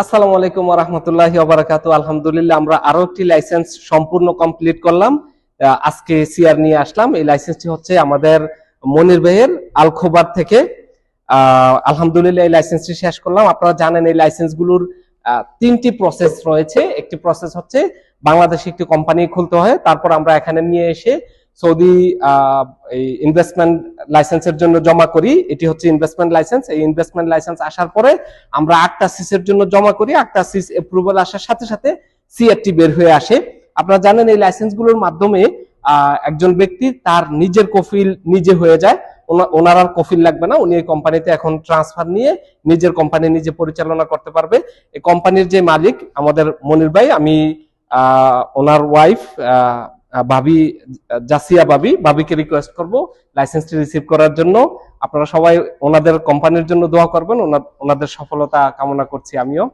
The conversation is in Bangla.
আসসালামু আলাইকুম ওয়া রাহমাতুল্লাহি ওয়া বারাকাতুহু। আলহামদুলিল্লাহ, আমরা আরো একটি লাইসেন্স সম্পূর্ণ কমপ্লিট করলাম। আজকে সিআর নিয়ে আসলাম। এই লাইসেন্সটি হচ্ছে আমাদের মনির ভাইয়ের আলখোবার থেকে। আলহামদুলিল্লাহ, এই লাইসেন্সটি শেষ করলাম। আপনারা জানেন এই লাইসেন্সগুলোর তিনটি প্রসেস রয়েছে। একটি প্রসেস হচ্ছে বাংলাদেশে একটি কোম্পানি খুলতে হয়, তারপর আমরা এখানে নিয়ে এসে সৌদি এই ইনভেস্টমেন্ট লাইসেন্সের জন্য জমা করি। এটি হচ্ছে ইনভেস্টমেন্ট লাইসেন্স। এই ইনভেস্টমেন্ট লাইসেন্স আসার পরে আমরা আটটা সিসের জন্য জমা করি। আটটা সিস অ্যাপ্রুভাল আসার সাথে সাথে সিআরটি বের হয়ে আসে। আপনারা জানেন এই লাইসেন্সগুলোর মাধ্যমে একজন ব্যক্তি তার নিজের কফিল নিজে হয়ে যায়। ওনার আর কফিল লাগবে না। উনি এই কোম্পানিতে এখন ট্রান্সফার নিয়ে নিজের কোম্পানি নিজে পরিচালনা করতে পারবে। এই কোম্পানির যে মালিক আমাদের মনির ভাই, আমি ওনার ওয়াইফ ভাবি জাসিয়া ভাবিকে রিকোয়েস্ট করব লাইসেন্সটি রিসিভ করার জন্য। আপনারা সবাই ওনাদের কোম্পানির জন্য দোয়া করবেন। ওনাদের সফলতা কামনা করছি আমিও।